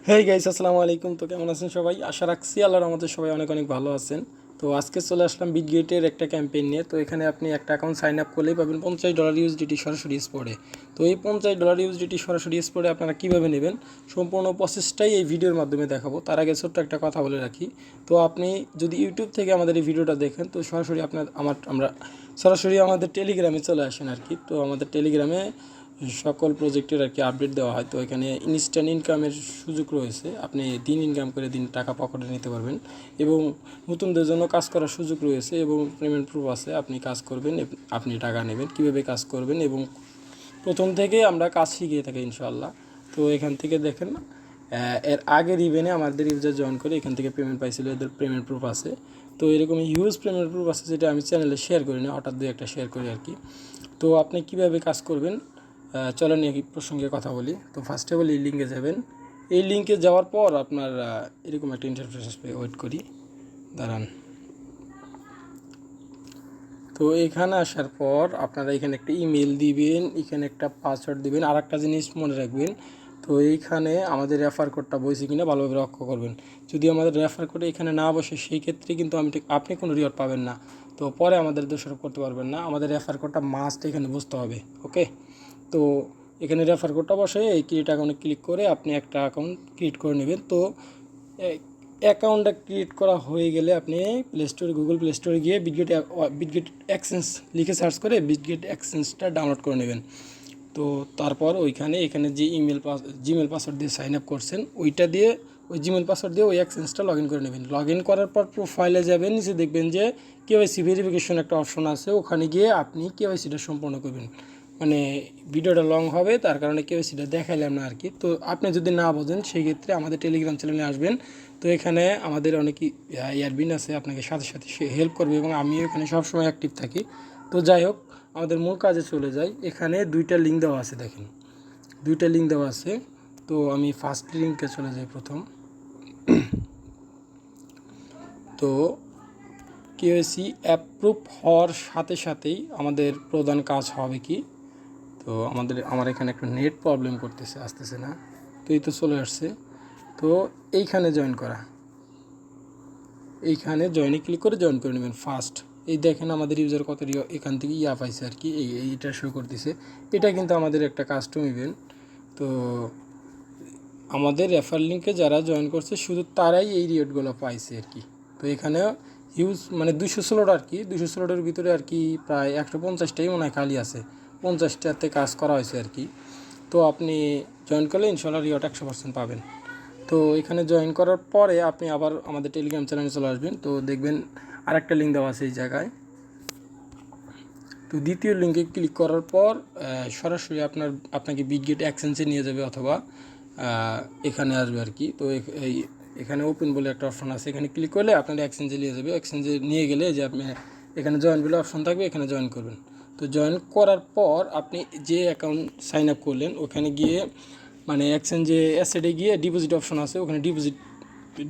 Hey guys, আসসালামু আলাইকুম। তো কেমন আছেন সবাই? আশা রাখছি আল্লাহর আমাদের সবাই অনেক অনেক ভালো আছেন। তো আজকে চলে আসলাম বিটগেটের একটা ক্যাম্পেইন নিয়ে। তো এখানে আপনি একটা অ্যাকাউন্ট সাইন আপ করলেই পাবেন $50 ইউএসডিটি সরাসরি স্পটে। তো এই $50 ইউএসডিটি সরাসরি স্পটে আপনারা কীভাবে নেবেন সম্পূর্ণ প্রসেসটাই এই ভিডিওর মাধ্যমে দেখাবো। তার আগে ছোট্ট একটা কথা বলে রাখি। তো আপনি যদি ইউটিউব থেকে আমাদের এই ভিডিওটা দেখেন তো সরাসরি আমরা সরাসরি আমাদের টেলিগ্রামে চলে আসেন আর কি। তো আমাদের টেলিগ্রামে সকল প্রজেক্টের আর কি আপডেট দেওয়া হয়। তো এখানে ইনস্ট্যান্ট ইনকামের সুযোগ রয়েছে, আপনি দিন ইনকাম করে দিন টাকা পকেটে নিতে পারবেন এবং নতুনদের জন্য কাজ করার সুযোগ রয়েছে এবং পেমেন্ট প্রুফ আছে। আপনি কাজ করবেন, আপনি টাকা নেবেন, কীভাবে কাজ করবেন এবং প্রথম থেকে আমরা কাজ শিখিয়ে থাকি ইনশাআল্লাহ। তো এখান থেকে দেখেন এর আগের ইভেন্টে আমাদের ইউজার জয়েন করে এখান থেকে পেমেন্ট পাইছিল, এদের পেমেন্ট প্রুফ আছে। তো এরকম হিউজ পেমেন্ট প্রুফ আছে যেটা আমি চ্যানেলে শেয়ার করি না, হঠাৎ দুই একটা শেয়ার করি আর কি। তো আপনি কীভাবে কাজ করবেন চলেন এই প্রসঙ্গে কথা বলি। তো ফার্স্টে বলি লিঙ্কে যাবেন। এই লিঙ্কে যাওয়ার পর আপনার এরকম একটা ইন্টারফেস আসবে, ওয়েট করি, দাঁড়ান। তো এখানে আসার পর আপনারা এখানে একটা ইমেল দিবেন, এখানে একটা পাসওয়ার্ড দিবেন। আর একটা জিনিস মনে রাখবেন, তো এইখানে আমাদের রেফার কোডটা বসে কিনা ভালোভাবে লক্ষ্য করবেন। যদি আমাদের রেফার কোডে এখানে না বসে সেই ক্ষেত্রে কিন্তু আপনি কোনো রিওয়ার্ড পাবেন না। তো পরে আমাদের দোষারোপ করতে পারবেন না, আমাদের রেফার কোডটা মাস্ট এখানে বুঝতে হবে। ওকে, তো এখানে রেফার কোডটা বসে এই ক্রিয়েট অ্যাকাউন্টে ক্লিক করে আপনি একটা অ্যাকাউন্ট ক্রিয়েট করে নেবেন। তো অ্যাকাউন্টটা ক্রিয়েট করা হয়ে গেলে আপনি গুগল প্লে স্টোরে গিয়ে বিটগেট এক্সচেঞ্জ লিখে সার্চ করে বিটগেট এক্সচেঞ্জটা ডাউনলোড করে নেবেন। তো তারপর এখানে যে জিমেল পাসওয়ার্ড দিয়ে সাইন আপ করছেন ওই জিমেল পাসওয়ার্ড দিয়ে ওই এক্সচেঞ্জটা লগ ইন করে নেবেন। লগ ইন করার পর প্রোফাইলে যাবেন, নিচে দেখবেন যে কেওয়াইসি ভেরিফিকেশন একটা অপশন আছে, ওখানে গিয়ে আপনি কেওয়াইসিটা সম্পন্ন করবেন। মানে ভিডিওটা লং হবে, তার কারণে কেওয়াইসিটা দেখাইলাম না আর কি। তো আপনি যদি না বোঝেন সেই ক্ষেত্রে আমাদের টেলিগ্রাম চ্যানেলে আসবেন। তো এখানে আমাদের অনেকই এয়ারবিন আছে, আপনাকে সাথে সাথে সে হেল্প করবে এবং আমিও এখানে সবসময় অ্যাক্টিভ থাকি। তো যাই হোক, আমাদের মূল কাজে চলে যাই। এখানে দুইটা লিঙ্ক দেওয়া আছে, দেখেন দুইটা লিঙ্ক দেওয়া আছে। তো আমি ফার্স্ট লিঙ্কে চলে যাই প্রথম। তো কেওয়াইসি অ্যাপ্রুভ হওয়ার সাথে সাথেই আমাদের প্রধান কাজ হবে কি, তো আমার এখানে একটা নেট প্রবলেম করতেছে, আসতেছে না। তো এই তো চলে আসছে। তো এইখানে জয়েন করা, এইখানে জয়েনে ক্লিক করে জয়েন করে নেবেন ফার্স্ট। এই দেখেন আমাদের ইউজার কত এখান থেকে পাইছে আর কি, এইটা শো করতেছে। এটা কিন্তু আমাদের একটা কাস্টম ইভেন্ট। তো আমাদের রেফার লিঙ্কে যারা জয়েন করছে শুধু তারাই এই রিওয়ার্ডগুলো পাইছে আর কি। তো এখানে হিউজ মানে 200 স্লট আর কি, 200 স্লটের ভিতরে আর কি প্রায় 150টাই মনে হয় খালি আছে, 50টাতে কাজ করা হয়েছে আর কি। তো আপনি জয়েন করলে ইনশাল্লাহ রিওয়ার্ড 100% পাবেন। তো এখানে জয়েন করার পরে আপনি আবার আমাদের টেলিগ্রাম চ্যানেলে চলে আসবেন। তো দেখবেন আরেকটা লিঙ্ক দেওয়া আছে এই জায়গায়। তো দ্বিতীয় লিঙ্কে ক্লিক করার পর সরাসরি আপনাকে বিটগেট এক্সচেঞ্জে নিয়ে যাবে, অথবা এখানে আসবে আর কি। তো এখানে ওপেন বলে একটা অপশন আছে, এখানে ক্লিক করলে আপনার এক্সচেঞ্জে নিয়ে যাবে। এক্সচেঞ্জে নিয়ে গেলে যে আপনি এখানে জয়েন বলে অপশন থাকবে, এখানে জয়েন করবেন। তো জয়েন করার পর আপনি যে অ্যাকাউন্ট সাইন আপ করলেন ওখানে গিয়ে মানে এক্সচেঞ্জে অ্যাসেটে গিয়ে ডিপোজিট অপশন আছে, ওখানে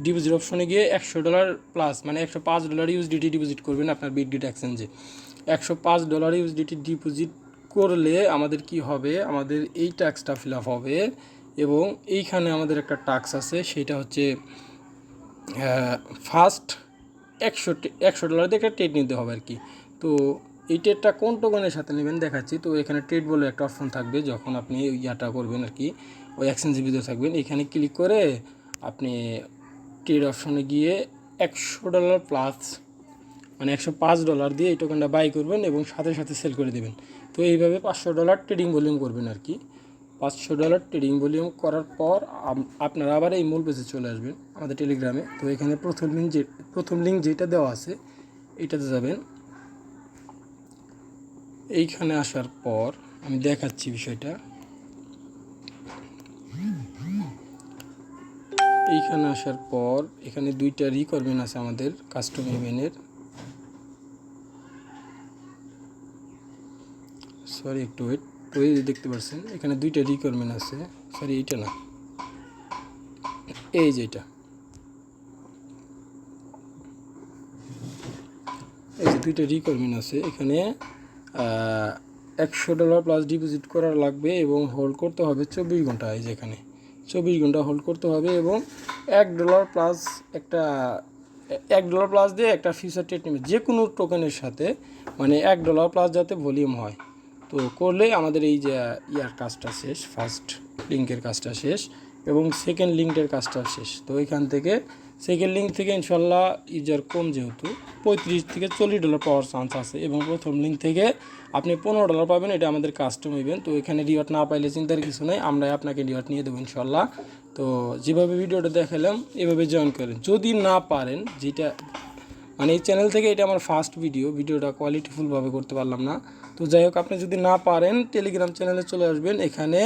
ডিপোজিট অপশনে গিয়ে $100 প্লাস মানে $105 ইউএসডিটি ডিপোজিট করবেন আপনার বিটগেট এক্সচেঞ্জে। $105 ইউএসডিটি ডিপোজিট করলে আমাদের কি হবে, আমাদের এই ট্যাক্সটা ফিল আপ হবে এবং এইখানে আমাদের একটা ট্যাক্স আছে, সেটা হচ্ছে ফার্স্ট $100 দিয়ে একটা ট্রেড নিতে হবে আর কি। তো এই ট্রেডটা কোন টোকেনের সাথে নেবেন দেখাচ্ছি। তো এখানে ট্রেড বলে একটা অপশন থাকবে, যখন আপনি ইয়াটা করবেন আর কি, ওই এক্সচেঞ্জের ভিতরে থাকবেন, এখানে ক্লিক করে আপনি ট্রেড অপশনে গিয়ে $100 প্লাস মানে $105 দিয়ে এই টোকেনটা বাই করবেন এবং সাথে সাথে সেল করে দেবেন। তো এইভাবে $500 ট্রেডিং ভলিউম করবেন আর কি। $500 ট্রেডিং ভলিউম করার পর আপনারা আবার এই মূল পেজে চলে আসবেন আমাদের টেলিগ্রামে। তো এখানে প্রথম লিঙ্ক যেটা দেওয়া আছে এইটাতে যাবেন। এইখানে আসার পর আমি দেখাচ্ছি বিষয়টা। এইখানে আসার পর এখানে দুইটা রিকোয়ারমেন্ট আছে আমাদের কাস্টম ইভেন্টের, সরি একটু ওয়েট। তো এই দেখতে পাচ্ছেন এখানে দুইটা রিকোয়ারমেন্ট আছে, সরি এইটা না, এই যে দুইটা রিকোয়ারমেন্ট আছে। এখানে $100 প্লাস ডিপোজিট করা লাগবে এবং হোল্ড করতে হবে 24 ঘন্টা। এই যেখানে 24 ঘন্টা হোল্ড করতে হবে এবং $1 প্লাস একটা $1 প্লাস দিয়ে একটা ফিউচার ট্রেড নেবে যে কোনো টোকেনের সাথে, মানে $1 প্লাস যাতে ভলিউম হয়। তো করলে আমাদের এই যে ইয়ার কাজটা শেষ, ফার্স্ট লিঙ্কের কাজটা শেষ এবং সেকেন্ড লিঙ্কের কাজটা শেষ। তো এখান থেকে সেকেন্ড লিঙ্ক থেকে ইনশাল্লাহ ইউজার কম, যেহেতু $35 থেকে $40 পাওয়ার চান্স আছে এবং প্রথম লিঙ্ক থেকে আপনি $15 পাবেন। এটা আমাদের কাস্টম ইভেন্ট। তো এখানে রিওয়ার্ড না পাইলে চিন্তার কিছু নেই, আমরা আপনাকে রিওয়ার্ড নিয়ে দেবো ইনশাল্লাহ। তো যেভাবে ভিডিওটা দেখালাম এভাবে জয়েন করেন। যদি না পারেন, যেটা মানে এই চ্যানেল থেকে এটা আমার ফার্স্ট ভিডিওটা কোয়ালিটিফুলভাবে করতে পারলাম না। তো যাই হোক, আপনি যদি না পারেন টেলিগ্রাম চ্যানেলে চলে আসবেন। এখানে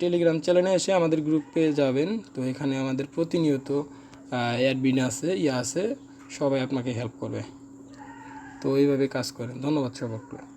টেলিগ্রাম চ্যানেলে এসে আমাদের গ্রুপে যাবেন। তো এখানে আমাদের প্রতিনিয়ত অ্যাডমিন আছে, আছে, সবাই আপনাকে হেল্প করবে। তো এইভাবে কাজ করেন। ধন্যবাদ সবাইকে।